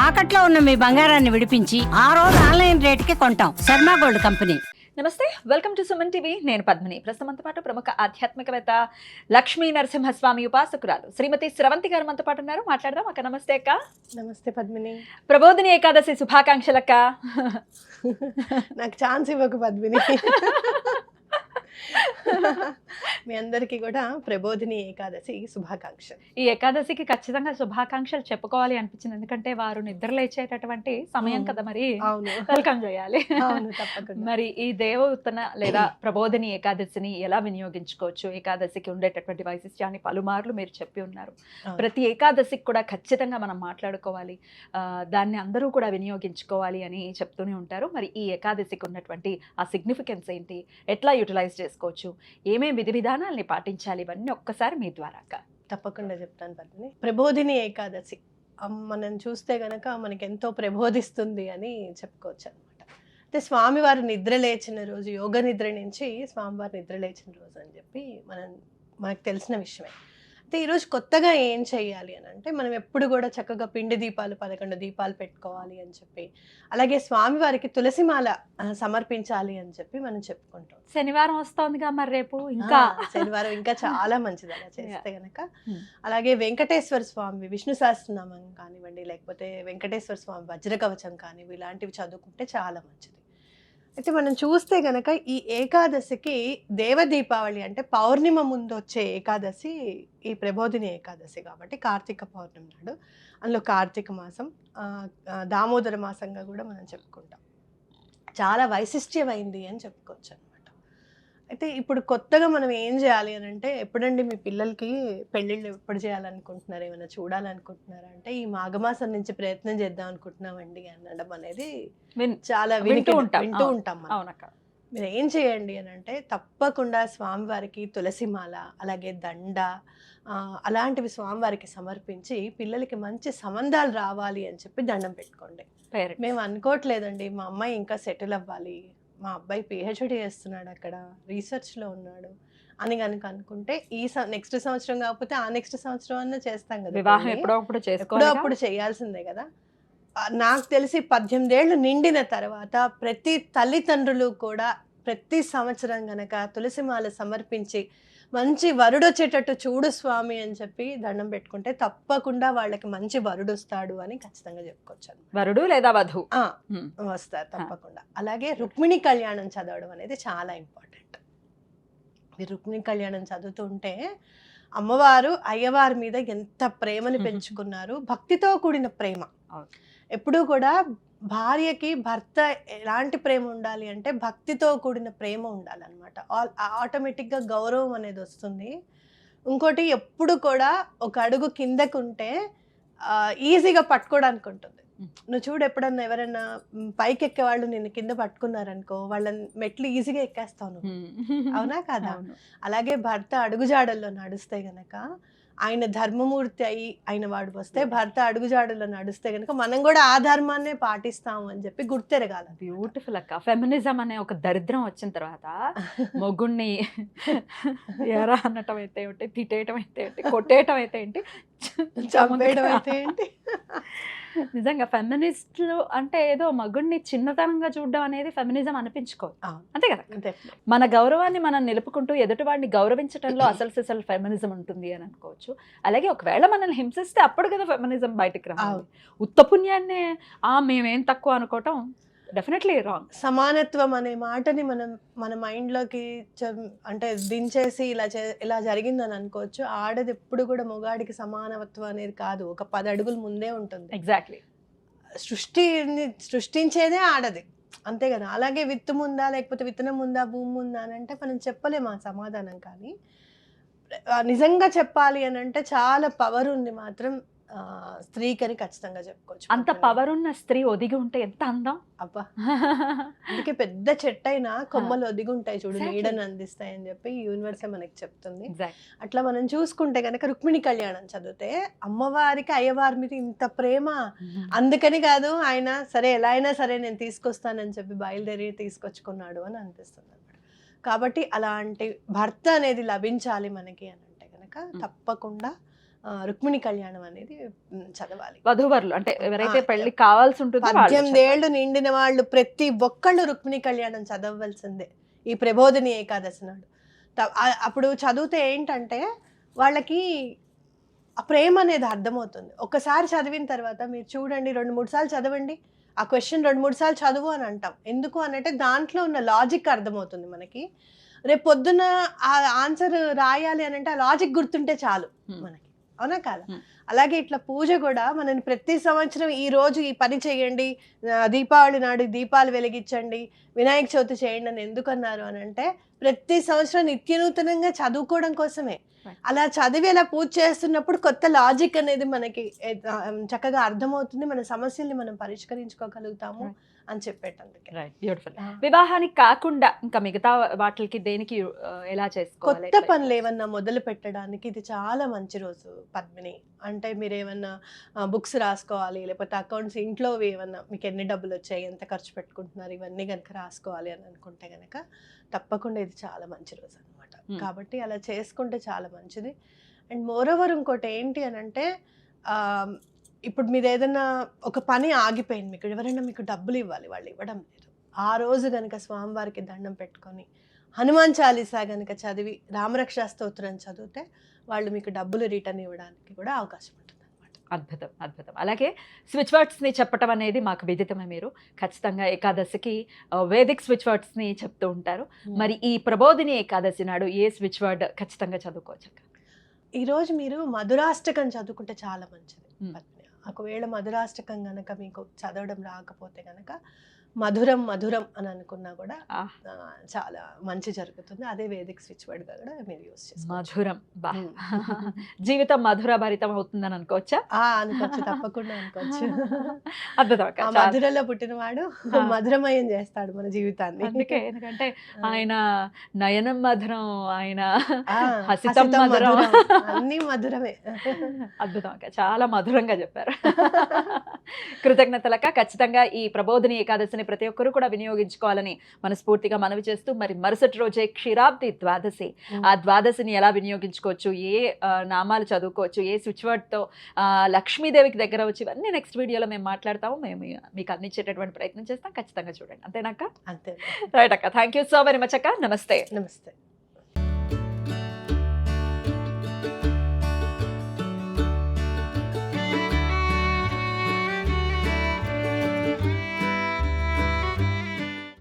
తాకట్లో ఉన్న మీ బంగారాన్ని విడిపించి ఆ రోజు ఆన్లైన్ రేటుకి కొంటాం. Sharma gold company. నమస్తే, వెల్కమ్ టు సుమన్ టీవీ. నేను పద్మిని. ప్రస్తుతంతో పాటు ప్రముఖ ఆధ్యాత్మికవేత్త లక్ష్మీ నరసింహస్వామి ఉపాసకురాలు శ్రీమతి స్రవంతి గారు మనతో పాటు ఉన్నారు. మాట్లాడదాం అక్క. నమస్తే అక్క. నమస్తే పద్మిని. ప్రబోధిని ఏకాదశి శుభాకాంక్షలు అక్క. నాకు ఛాన్స్ ఇవ్వకు పద్మిని. మీ అందరికీ కూడా ప్రబోధిని ఏకాదశి శుభాకాంక్షలు. ఈ ఏకాదశికి ఖచ్చితంగా శుభాకాంక్షలు చెప్పుకోవాలి అనిపించింది, ఎందుకంటే వారు నిద్ర లేచేటటువంటి సమయం కదా, మరి వెల్కమ్ చేయాలి. మరి ఈ దేవోత్తన లేదా ప్రబోధిని ఏకాదశిని ఎలా వినియోగించుకోవచ్చు, ఏకాదశికి ఉండేటటువంటి వైశిష్ట్యాన్ని పలుమార్లు మీరు చెప్పి ఉన్నారు. ప్రతి ఏకాదశికి కూడా ఖచ్చితంగా మనం మాట్లాడుకోవాలి, దాన్ని అందరూ కూడా వినియోగించుకోవాలి అని చెప్తూనే ఉంటారు. మరి ఈ ఏకాదశికి ఉన్నటువంటి ఆ సిగ్నిఫికెన్స్ ఏంటి, ఎట్లా యూటిలైజ్ చేసుకోవచ్చు, ఏమేమి విధి విధానాల్ని పాటించాలి, ఇవన్నీ ఒక్కసారి మీ ద్వారా. తప్పకుండా చెప్తాను పద్మిని. ప్రబోధిని ఏకాదశి మనం చూస్తే గనక మనకి ఎంతో ప్రబోధిస్తుంది అని చెప్పుకోవచ్చు అనమాట. అయితే స్వామివారు నిద్ర లేచిన రోజు, యోగ నిద్ర నుంచి స్వామివారు నిద్ర లేచిన రోజు అని చెప్పి మనకు తెలిసిన విషయమే. అయితే ఈరోజు కొత్తగా ఏం చెయ్యాలి అని అంటే, మనం ఎప్పుడు కూడా చక్కగా పిండి దీపాలు 11 దీపాలు పెట్టుకోవాలి అని చెప్పి, అలాగే స్వామివారికి తులసిమాల సమర్పించాలి అని చెప్పి మనం చెప్పుకుంటాం. శనివారం వస్తోందిగా, మరి రేపు ఇంకా శనివారం ఇంకా చాలా మంచిది అలా చేస్తే గనక. అలాగే వెంకటేశ్వర స్వామి విష్ణు సహస్రనామం కానివ్వండి, లేకపోతే వెంకటేశ్వర స్వామి వజ్రకవచం కానివ్వండి, ఇలాంటివి చదువుకుంటే చాలా మంచిది. అయితే మనం చూస్తే గనక ఈ ఏకాదశికి దేవ దీపావళి అంటే పౌర్ణిమ ముందు వచ్చే ఏకాదశి ఈ ప్రబోధిని ఏకాదశి కాబట్టి కార్తీక పౌర్ణమి నాడు, అందులో కార్తీక మాసం దామోదర మాసంగా కూడా మనం చెప్పుకుంటాం. చాలా వైశిష్ట్యమైంది అని చెప్పుకోవచ్చు అనమాట. అయితే ఇప్పుడు కొత్తగా మనం ఏం చేయాలి అని అంటే, ఎప్పుడండి మీ పిల్లలకి పెళ్ళిళ్ళు ఎప్పుడు చేయాలనుకుంటున్నారు, ఏమైనా చూడాలనుకుంటున్నారా అంటే, ఈ మాఘమాసం నుంచి ప్రయత్నం చేద్దాం అనుకుంటున్నామండి అనడం అనేది చాలా వింటూ ఉంటాం. మీరు ఏం చేయండి అని అంటే, తప్పకుండా స్వామివారికి తులసిమాల, అలాగే దండ, అలాంటివి స్వామివారికి సమర్పించి పిల్లలకి మంచి సంబంధాలు రావాలి అని చెప్పి దండం పెట్టుకోండి. మేము అనుకోవట్లేదండి మా అమ్మాయి ఇంకా సెటిల్ అవ్వాలి, మా అబ్బాయి పిహెచ్డి చేస్తున్నాడు, అక్కడ రీసెర్చ్లో ఉన్నాడు అని కనుక అనుకుంటే, ఈ నెక్స్ట్ సంవత్సరం కాకపోతే ఆ నెక్స్ట్ సంవత్సరం అన్నా చేస్తాం కదా. వివాహం ఎప్పుడో అప్పుడు చేయాల్సిందే కదా. నాకు తెలిసి 18 ఏళ్ళు నిండిన తర్వాత ప్రతి తల్లిదండ్రులు కూడా ప్రతి సంవత్సరం గనక తులసిమాల సమర్పించి మంచి వరుడు వచ్చేటట్టు చూడు స్వామి అని చెప్పి దండం పెట్టుకుంటే తప్పకుండా వాళ్ళకి మంచి వరుడు వస్తాడు అని ఖచ్చితంగా చెప్పుకోవచ్చు. వరుడు లేదా వధువు వస్తారు తప్పకుండా. అలాగే రుక్మిణి కళ్యాణం చదవడం అనేది చాలా ఇంపార్టెంట్. మీరు రుక్మిణి కళ్యాణం చదువుతుంటే అమ్మవారు అయ్యవారి మీద ఎంత ప్రేమని పెంచుకున్నారు, భక్తితో కూడిన ప్రేమ. ఎప్పుడూ కూడా భార్యకి భర్త ఎలాంటి ప్రేమ ఉండాలి అంటే భక్తితో కూడిన ప్రేమ ఉండాలన్నమాట. ఆటోమేటిక్గా గౌరవం అనేది వస్తుంది. ఇంకోటి, ఎప్పుడు కూడా ఒక అడుగు కిందకుంటే ఈజీగా పట్టుకోవడానికి ఉంటుంది. నువ్వు చూడు, ఎప్పుడన్నా ఎవరైనా పైకి ఎక్కే వాళ్ళు నిన్ను కింద పట్టుకున్నారనుకో, వాళ్ళని మెట్లు ఈజీగా ఎక్కేస్తావు, అవునా కదా. అలాగే భర్త అడుగుజాడల్లో నడుస్తే గనక, ఆయన ధర్మమూర్తి అయి ఆయన వాడు వస్తే భర్త అడుగుజాడల్లో నడుస్తే గనక మనం కూడా ఆ ధర్మాన్నే పాటిస్తాము అని చెప్పి గుర్తెరగాలి. బ్యూటిఫుల్ అక్క. ఫెమినిజం అనే ఒక దరిద్రం వచ్చిన తర్వాత మొగుణ్ణి ఎరా అనటం అయితే ఏంటి, తిట్టేయటం అయితే ఏంటి, కొట్టేయటం అయితే ఏంటి, చంపేయడం అయితే ఏంటి, నిజంగా ఫెమినిస్టులు అంటే ఏదో మగుడిని చిన్నతనంగా చూడడం అనేది ఫెమినిజం అనిపించుకోదు, అంతే కదా. మన గౌరవాన్ని మనం నిలుపుకుంటూ ఎదుటివాడిని గౌరవించడంలో అసలు ఫెమినిజం ఉంటుంది అని అనుకోవచ్చు. అలాగే ఒకవేళ మనల్ని హింసిస్తే అప్పుడు కదా ఫెమినిజం బయటకు రావాలి. ఉత్తపుణ్యాన్నే మేమేం తక్కువ అనుకోవటం డెఫినెట్లీ రాంగ్. సమానత్వం అనే మాటని మన మైండ్లోకి అంటే దించేసి ఇలా జరిగిందని అనుకోవచ్చు. ఆడది ఎప్పుడు కూడా మొగాడికి సమానత్వం అనేది కాదు, ఒక 10 అడుగుల ముందే ఉంటుంది. ఎగ్జాక్ట్లీ. సృష్టించేదే ఆడది, అంతే కదా. అలాగే విత్తు ముందా, లేకపోతే విత్తనం ఉందా, భూమి ఉందా అని అంటే మనం చెప్పలేము ఆ సమాధానం. కానీ నిజంగా చెప్పాలి అని అంటే చాలా పవర్ ఉంది మాత్రం స్త్రీకని ఖచ్చితంగా చెప్పుకోవచ్చు. అంత పవర్ ఉన్న స్త్రీ ఒదిగి ఉంటే ఎంత అందం అబ్బా. అందుకే పెద్ద చెట్టైనా కొమ్మలు ఒదిగి ఉంటాయి చూడు, నీడని అందిస్తాయి అని చెప్పి యూనివర్సే మనకి చెప్తుంది. అట్లా మనం చూసుకుంటే కనుక రుక్మిణి కళ్యాణం చదివితే అమ్మవారికి అయ్యవారి మీద ఇంత ప్రేమ. అందుకని కాదు, ఆయన సరే ఎలా అయినా సరే నేను తీసుకొస్తానని చెప్పి బయలుదేరి తీసుకొచ్చుకున్నాడు అని అనిపిస్తుంది అనమాట. కాబట్టి అలాంటి భర్త అనేది లభించాలి మనకి అని అంటే కనుక తప్పకుండా రుక్మిణి కళ్యాణం అనేది చదవాలి. వధూవరులు అంటే ఎవరైతే పెళ్లి కావాల్సి ఉంటుందో 18 ఏళ్ళు నిండిన వాళ్ళు ప్రతి ఒక్కళ్ళు రుక్మిణి కళ్యాణం చదవవలసిందే ఈ ప్రబోధిని ఏకాదశి నాడు. అప్పుడు చదివితే ఏంటంటే వాళ్ళకి ఆ ప్రేమ అనేది అర్థమవుతుంది. ఒక్కసారి చదివిన తర్వాత మీరు చూడండి, 2-3 సార్లు చదవండి, ఆ క్వశ్చన్ 2-3 సార్లు చదువు అని అంటాం. ఎందుకు అనంటే దాంట్లో ఉన్న లాజిక్ అర్థమవుతుంది మనకి. రేపు పొద్దున ఆ ఆన్సర్ రాయాలి అని అంటే ఆ లాజిక్ గుర్తుంటే చాలు మనకి, అవునా కాదా? అలాగే ఇట్లా పూజ కూడా మనని ప్రతి సంవత్సరం ఈ రోజు ఈ పని చేయండి, దీపావళి నాడు దీపాలు వెలిగించండి, వినాయక చవితి చేయండి అని ఎందుకన్నారు అని అంటే ప్రతి సంవత్సరం నిత్యనూతనంగా చదువుకోవడం కోసమే. అలా చదివి అలా పూజ చేస్తున్నప్పుడు కొత్త లాజిక్ అనేది మనకి చక్కగా అర్థమవుతుంది, మన సమస్యల్ని మనం పరిష్కరించుకోగలుగుతాము అని చెప్పేటందుకే. బ్యూటిఫుల్. వివాహానికి కాకుండా ఇంకా మిగతా వాటికి దేనికి ఎలా చేసుకోవాలి? కొత్త పనులు ఏమన్నా మొదలు పెట్టడానికి ఇది చాలా మంచి రోజు పద్మిని. అంటే మీరు ఏమన్నా బుక్స్ రాసుకోవాలి, లేకపోతే అకౌంట్స్ ఇంట్లో ఏమన్నా మీకు ఎన్ని డబ్బులు వచ్చాయి, ఎంత ఖర్చు పెట్టుకుంటున్నారు, ఇవన్నీ కనుక రాసుకోవాలి అని అనుకుంటే కనుక తప్పకుండా ఇది చాలా మంచి రోజు అనమాట. కాబట్టి అలా చేసుకుంటే చాలా మంచిది. అండ్ మోరోవర్ ఇంకోటి ఏంటి అని అంటే ఇప్పుడు మీరు ఏదైనా ఒక పని ఆగిపోయింది, మీకు ఎవరైనా మీకు డబ్బులు ఇవ్వాలి, వాళ్ళు ఇవ్వడం లేదు, ఆ రోజు కనుక స్వామివారికి దండం పెట్టుకొని హనుమాన్ చాలీసా కనుక చదివి రామరక్షా స్తోత్రం చదివితే వాళ్ళు మీకు డబ్బులు రిటర్న్ ఇవ్వడానికి కూడా అవకాశం ఉంటుంది అనమాట. అద్భుతం, అద్భుతం. అలాగే స్విచ్ వర్డ్స్ని చెప్పడం అనేది మాకు విదితమే. మీరు ఖచ్చితంగా ఏకాదశికి వేదిక్ స్విచ్ వర్డ్స్ని చెప్తూ ఉంటారు. మరి ఈ ప్రబోధిని ఏకాదశి నాడు ఏ స్విచ్ వర్డ్ ఖచ్చితంగా చదువుకోవచ్చు? ఈరోజు మీరు మధురాష్టకం చదువుకుంటే చాలా మంచిది. ఒకవేళ మధురాష్టకం గనక మీకు చదవడం రాకపోతే గనక మధురం మధురం అని అనుకున్నా కూడా చాలా మంచి జరుగుతుంది. అదే వేదిక్ స్విచ్ వర్డ్ గా కూడా మీరు యూస్ చేసుకోవచ్చు. మధురం. జీవితం మధుర భరితం అవుతుందని అనుకోవచ్చా? అనుకోవచ్చు, తప్పకుండా అనుకోవచ్చు. అద్భుతం. మధురలో పుట్టినవాడు మధురమయం చేస్తాడు మన జీవితాన్ని. అందుకే, ఎందుకంటే ఆయన నయనం మధురం, ఆయన హసితం మధురం, అన్ని మధురమే. అద్భుతం అక్క, చాలా మధురంగా చెప్పారు. కృతజ్ఞతలక. ఖచ్చితంగా ఈ ప్రబోధిని ఏకాదశిని ప్రతి ఒక్కరు కూడా వినియోగించుకోవాలని మనస్ఫూర్తిగా మనవి చేస్తూ, మరి మరుసటి రోజే క్షీరాబ్ది ద్వాదశి, ఆ ద్వాదశిని ఎలా వినియోగించుకోవచ్చు, ఏ నామాలు చదువుకోవచ్చు, ఏ స్విచ్ వర్డ్తో లక్ష్మీదేవికి దగ్గర వచ్చి, ఇవన్నీ నెక్స్ట్ వీడియోలో మేము మాట్లాడతాము. మేము మీకు అందించేటటువంటి ప్రయత్నం చేస్తాం. ఖచ్చితంగా చూడండి. అంతేనాక? అంతే. రైట్ అక్క, thank you so very much అక్క. నమస్తే. నమస్తే.